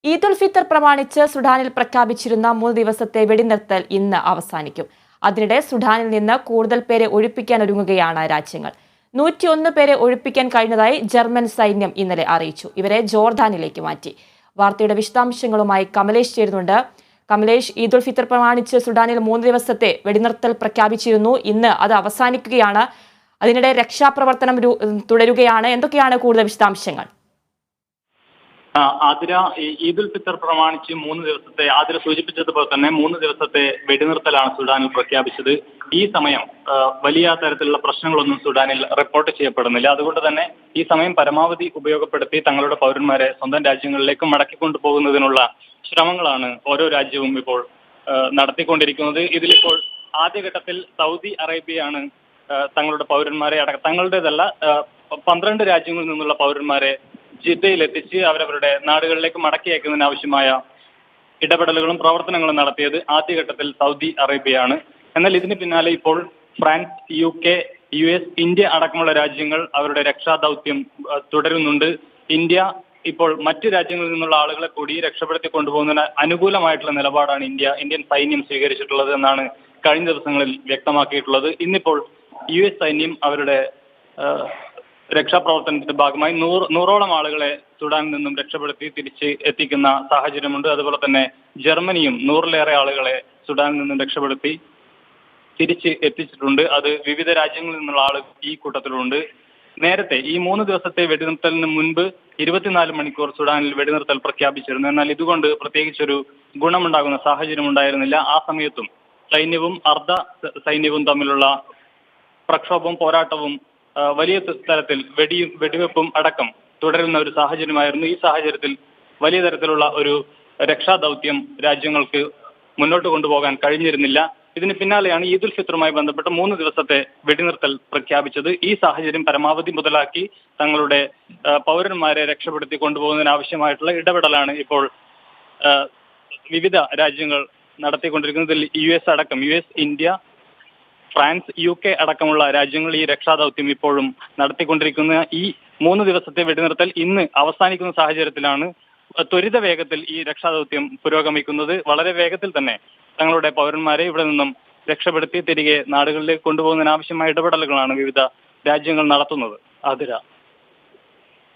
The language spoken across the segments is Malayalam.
ഈദ് ഉൽ ഫിത്തർ പ്രമാണിച്ച് സുഡാനിൽ പ്രഖ്യാപിച്ചിരുന്ന 3 ദിവസത്തെ വെടിനിർത്തൽ ഇന്ന് അവസാനിക്കും. അതിനിടെ സുഡാനിൽ നിന്ന് കൂടുതൽ പേരെ ഒഴിപ്പിക്കാൻ ഒരുങ്ങുകയാണ് രാജ്യങ്ങൾ. 101 പേരെ ഒഴിപ്പിക്കാൻ കഴിഞ്ഞതായി ജർമ്മൻ സൈന്യം ഇന്നലെ അറിയിച്ചു. ഇവരെ ജോർദാനിലേക്ക് മാറ്റി. വാർത്തയുടെ വിശദാംശങ്ങളുമായി കമലേഷ് ചേരുന്നുണ്ട്. കമലേഷ്, ഈദ് ഉൽ ഫിത്തർ പ്രമാണിച്ച് സുഡാനിൽ 3 ദിവസത്തെ വെടിനിർത്തൽ പ്രഖ്യാപിച്ചിരുന്നു. ഇന്ന് അത് അവസാനിക്കുകയാണ്. അതിനിടെ രക്ഷാപ്രവർത്തനം തുടരുകയാണ്. എന്തൊക്കെയാണ് കൂടുതൽ വിശദാംശങ്ങൾ? ആതിര, ഈദ് ഉൽ ഫിത്തർ പ്രമാണിച്ച് 3 ദിവസത്തെ, ആതിര സൂചിപ്പിച്ചതുപോലെ തന്നെ 3 ദിവസത്തെ വെടിനിർത്തലാണ് സുഡാനിൽ പ്രഖ്യാപിച്ചത്. ഈ സമയം വലിയ തരത്തിലുള്ള പ്രശ്നങ്ങളൊന്നും സുഡാനിൽ റിപ്പോർട്ട് ചെയ്യപ്പെടുന്നില്ല. അതുകൊണ്ട് തന്നെ ഈ സമയം പരമാവധി ഉപയോഗപ്പെടുത്തി തങ്ങളുടെ പൗരന്മാരെ സ്വന്തം രാജ്യങ്ങളിലേക്ക് മടക്കിക്കൊണ്ടുപോകുന്നതിനുള്ള ശ്രമങ്ങളാണ് ഓരോ രാജ്യവും ഇപ്പോൾ നടത്തിക്കൊണ്ടിരിക്കുന്നത്. ഇതിലിപ്പോൾ ആദ്യഘട്ടത്തിൽ സൗദി അറേബ്യയാണ് തങ്ങളുടെ പൗരന്മാരെ തങ്ങളുടേതല്ല 12 രാജ്യങ്ങളിൽ നിന്നുള്ള പൗരന്മാരെ ജിദ്ദയിൽ എത്തിച്ച് അവരവരുടെ നാടുകളിലേക്ക് മടക്കി അയക്കുന്നതിന് ആവശ്യമായ ഇടപെടലുകളും പ്രവർത്തനങ്ങളും നടത്തിയത് ആദ്യഘട്ടത്തിൽ സൗദി അറേബ്യയാണ്. എന്നാൽ ഇതിന് പിന്നാലെ ഇപ്പോൾ ഫ്രാൻസ്, UK, US, ഇന്ത്യ അടക്കമുള്ള രാജ്യങ്ങൾ അവരുടെ രക്ഷാദൗത്യം തുടരുന്നുണ്ട്. ഇന്ത്യ ഇപ്പോൾ മറ്റു രാജ്യങ്ങളിൽ നിന്നുള്ള ആളുകളെ കൂടി രക്ഷപ്പെടുത്തി കൊണ്ടുപോകുന്നതിന് അനുകൂലമായിട്ടുള്ള നിലപാടാണ് ഇന്ത്യൻ സൈന്യം സ്വീകരിച്ചിട്ടുള്ളത് എന്നാണ് കഴിഞ്ഞ ദിവസങ്ങളിൽ വ്യക്തമാക്കിയിട്ടുള്ളത്. ഇന്നിപ്പോൾ US സൈന്യം അവരുടെ രക്ഷാപ്രവർത്തനത്തിന്റെ ഭാഗമായി നൂറോളം ആളുകളെ സുഡാനിൽ നിന്നും രക്ഷപ്പെടുത്തി തിരിച്ച് എത്തിക്കുന്ന സാഹചര്യമുണ്ട്. അതുപോലെ തന്നെ ജർമ്മനിയും 100-ലേറെ ആളുകളെ സുഡാനിൽ നിന്നും രക്ഷപ്പെടുത്തി തിരിച്ച് എത്തിച്ചിട്ടുണ്ട്. അത് വിവിധ രാജ്യങ്ങളിൽ നിന്നുള്ള ആളുകൾ ഈ കൂട്ടത്തിലുണ്ട്. നേരത്തെ ഈ 3 ദിവസത്തെ വെടിനിർത്തലിന് മുൻപ് 24 മണിക്കൂർ സുഡാനിൽ വെടിനിർത്തൽ പ്രഖ്യാപിച്ചിരുന്നു. എന്നാൽ ഇതുകൊണ്ട് പ്രത്യേകിച്ചൊരു ഗുണമുണ്ടാകുന്ന സാഹചര്യം ഉണ്ടായിരുന്നില്ല. ആ സമയത്തും സൈന്യവും അർദ്ധ സൈന്യവും തമ്മിലുള്ള പ്രക്ഷോഭവും പോരാട്ടവും വലിയ തരത്തിൽ വെടിവെപ്പും അടക്കം തുടരുന്ന ഒരു സാഹചര്യമായിരുന്നു. ഈ സാഹചര്യത്തിൽ വലിയ തരത്തിലുള്ള ഒരു രക്ഷാദൗത്യം രാജ്യങ്ങൾക്ക് മുന്നോട്ട് കൊണ്ടുപോകാൻ കഴിഞ്ഞിരുന്നില്ല. ഇതിന് പിന്നാലെയാണ് ഈദ് ഉൽ ഫിത്തറുമായി ബന്ധപ്പെട്ട് 3 ദിവസത്തെ വെടിനിർത്തൽ പ്രഖ്യാപിച്ചത്. ഈ സാഹചര്യം പരമാവധി മുതലാക്കി തങ്ങളുടെ പൗരന്മാരെ രക്ഷപ്പെടുത്തി കൊണ്ടുപോകുന്നതിന് ആവശ്യമായിട്ടുള്ള ഇടപെടലാണ് ഇപ്പോൾ വിവിധ രാജ്യങ്ങൾ നടത്തിക്കൊണ്ടിരിക്കുന്നത്. US അടക്കം ഇന്ത്യ, ഫ്രാൻസ്, UK അടക്കമുള്ള രാജ്യങ്ങൾ ഈ രക്ഷാദൗത്യം ഇപ്പോഴും നടത്തിക്കൊണ്ടിരിക്കുന്ന ഈ 3 ദിവസത്തെ വെടിനിർത്തൽ ഇന്ന് അവസാനിക്കുന്ന സാഹചര്യത്തിലാണ് ത്വരിത വേഗത്തിൽ ഈ രക്ഷാദൗത്യം പുരോഗമിക്കുന്നത്. വളരെ വേഗത്തിൽ തന്നെ തങ്ങളുടെ പൗരന്മാരെ ഇവിടെ നിന്നും രക്ഷപ്പെടുത്തി തിരികെ നാടുകളിലേക്ക് കൊണ്ടുപോകുന്നതിന് ആവശ്യമായ ഇടപെടലുകളാണ് വിവിധ രാജ്യങ്ങൾ നടത്തുന്നത്. ആതിര.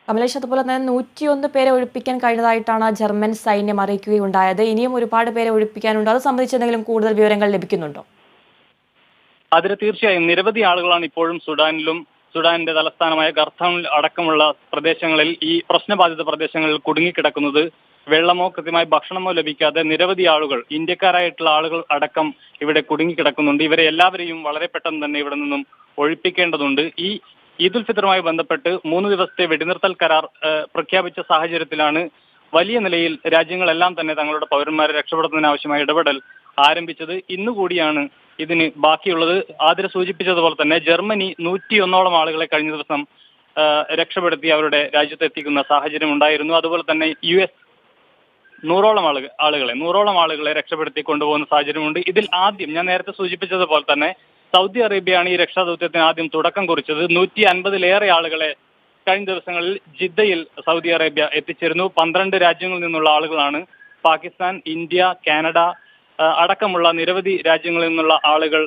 കമലേഷ്, അതുപോലെ തന്നെ 101 പേരെ ഒഴിപ്പിക്കാൻ കഴിഞ്ഞതായിട്ടാണ് ജർമ്മൻ സൈന്യം അറിയിക്കുകയുണ്ടായത്. ഇനിയും ഒരുപാട് പേരെ ഒഴിപ്പിക്കാനുണ്ട്. അത് സംബന്ധിച്ച് എന്തെങ്കിലും കൂടുതൽ വിവരങ്ങൾ ലഭിക്കുന്നുണ്ടോ? അതിന് തീർച്ചയായും നിരവധി ആളുകളാണ് ഇപ്പോഴും സുഡാനിന്റെ തലസ്ഥാനമായ ഖർത്തൂമിൽ അടക്കമുള്ള പ്രദേശങ്ങളിൽ, ഈ പ്രശ്നബാധിത പ്രദേശങ്ങളിൽ കുടുങ്ങിക്കിടക്കുന്നത്. വെള്ളമോ കൃത്യമായി ഭക്ഷണമോ ലഭിക്കാതെ നിരവധി ആളുകൾ, ഇന്ത്യക്കാരായിട്ടുള്ള ആളുകൾ അടക്കം ഇവിടെ കുടുങ്ങിക്കിടക്കുന്നുണ്ട്. ഇവരെ എല്ലാവരെയും വളരെ പെട്ടെന്ന് തന്നെ ഇവിടെ നിന്നും ഒഴിപ്പിക്കേണ്ടതുണ്ട്. ഈ ഈദ് ഉൽ ഫിത്തറുമായി ബന്ധപ്പെട്ട് 3 ദിവസത്തെ വെടിനിർത്തൽ കരാർ പ്രഖ്യാപിച്ച സാഹചര്യത്തിലാണ് വലിയ നിലയിൽ രാജ്യങ്ങളെല്ലാം തന്നെ തങ്ങളുടെ പൗരന്മാരെ രക്ഷപ്പെടുത്തുന്നതിന് ആവശ്യമായ ഇടപെടൽ ആരംഭിച്ചത്. ഇന്നുകൂടിയാണ് ഇതിന് ബാക്കിയുള്ളത്. ആതിര സൂചിപ്പിച്ചതുപോലെ തന്നെ ജർമ്മനി 101ഓളം ആളുകളെ കഴിഞ്ഞ ദിവസം രക്ഷപ്പെടുത്തി അവരുടെ രാജ്യത്ത് എത്തിക്കുന്ന സാഹചര്യം ഉണ്ടായിരുന്നു. അതുപോലെ തന്നെ US 100ഓളം ആളുകളെ രക്ഷപ്പെടുത്തി കൊണ്ടുപോകുന്ന സാഹചര്യമുണ്ട്. ഇതിൽ ആദ്യം ഞാൻ നേരത്തെ സൂചിപ്പിച്ചതുപോലെ തന്നെ സൗദി അറേബ്യയാണ് ഈ രക്ഷാദൗത്യത്തിന് ആദ്യം തുടക്കം കുറിച്ചത്. 150-ലേറെ ആളുകളെ കഴിഞ്ഞ ദിവസങ്ങളിൽ ജിദ്ദയിൽ സൗദി അറേബ്യ എത്തിച്ചിരുന്നു. 12 രാജ്യങ്ങളിൽ നിന്നുള്ള ആളുകളാണ്. പാകിസ്ഥാൻ, ഇന്ത്യ, കാനഡ അടക്കമുള്ള നിരവധി രാജ്യങ്ങളിൽ നിന്നുള്ള ആളുകൾ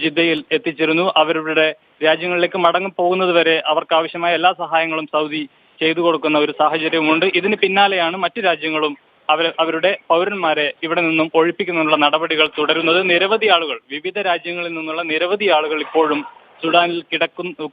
ജിദ്ദയിൽ എത്തിച്ചിരുന്നു. അവരുടെ രാജ്യങ്ങളിലേക്ക് മടങ്ങി പോകുന്നത് വരെ അവർക്ക് ആവശ്യമായ എല്ലാ സഹായങ്ങളും സൗദി ചെയ്തു കൊടുക്കുന്ന ഒരു സാഹചര്യമുണ്ട്. ഇതിന് പിന്നാലെയാണ് മറ്റു രാജ്യങ്ങളും അവരുടെ പൗരന്മാരെ ഇവിടെ നിന്നും ഒഴിപ്പിക്കുന്നതിനുള്ള നടപടികൾ തുടരുന്നത്. നിരവധി ആളുകൾ, വിവിധ രാജ്യങ്ങളിൽ നിന്നുള്ള നിരവധി ആളുകൾ ഇപ്പോഴും സുഡാനിൽ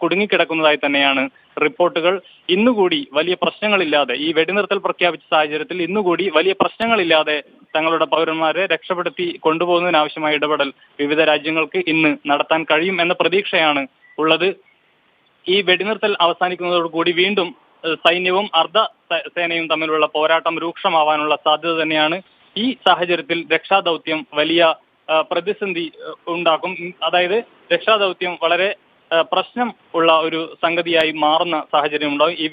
കുടുങ്ങിക്കിടക്കുന്നതായി തന്നെയാണ് റിപ്പോർട്ടുകൾ. ഇന്നുകൂടി വലിയ പ്രശ്നങ്ങളില്ലാതെ, ഈ വെടിനിർത്തൽ പ്രഖ്യാപിച്ച സാഹചര്യത്തിൽ ഇന്നുകൂടി വലിയ പ്രശ്നങ്ങളില്ലാതെ തങ്ങളുടെ പൗരന്മാരെ രക്ഷപ്പെടുത്തി കൊണ്ടുപോകുന്നതിനാവശ്യമായ ഇടപെടൽ വിവിധ രാജ്യങ്ങൾക്ക് ഇന്ന് നടത്താൻ കഴിയും എന്ന പ്രതീക്ഷയാണ് ഉള്ളത്. ഈ വെടിനിർത്തൽ അവസാനിക്കുന്നതോടുകൂടി വീണ്ടും സൈന്യവും അർദ്ധ സേനയും തമ്മിലുള്ള പോരാട്ടം രൂക്ഷമാവാനുള്ള സാധ്യത തന്നെയാണ്. ഈ സാഹചര്യത്തിൽ രക്ഷാദൗത്യം വലിയ പ്രതിസന്ധി ഉണ്ടാക്കും. അതായത് രക്ഷാദൗത്യം വളരെ പ്രശ്നം ഉള്ള ഒരു സംഗതിയായി മാറുന്ന സാഹചര്യം ഉണ്ടാകും ഈ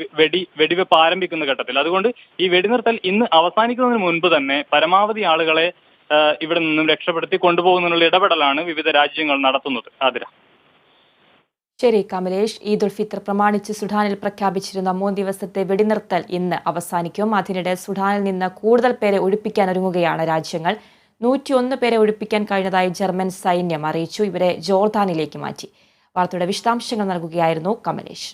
വെടിവെപ്പ് ആരംഭിക്കുന്ന ഘട്ടത്തിൽ. അതുകൊണ്ട് ഈ വെടിനിർത്തൽ ഇന്ന് അവസാനിക്കുന്നതിന് മുൻപ് തന്നെ പരമാവധി ആളുകളെ ഇവിടെ നിന്നും രക്ഷപ്പെടുത്തി കൊണ്ടുപോകുന്നതിനുള്ള ഇടപെടലാണ് വിവിധ രാജ്യങ്ങൾ നടത്തുന്നത്. ആതിര. ശരി കമലേഷ്, ഈദ് ഉൽ ഫിത്തർ പ്രമാണിച്ച് സുഡാനിൽ പ്രഖ്യാപിച്ചിരുന്ന 3 ദിവസത്തെ വെടിനിർത്തൽ ഇന്ന് അവസാനിക്കും. അതിനിടെ സുഡാനിൽ നിന്ന് കൂടുതൽ പേരെ ഒഴിപ്പിക്കാൻ ഒരുങ്ങുകയാണ് രാജ്യങ്ങൾ. 101 പേരെ ഒഴിപ്പിക്കാൻ കഴിഞ്ഞതായി ജർമ്മൻ സൈന്യം അറിയിച്ചു. ഇവരെ ജോർദാനിലേക്ക് മാറ്റി. വാർത്തയുടെ വിശദാംശങ്ങൾ നൽകുകയായിരുന്നു കമലേഷ്.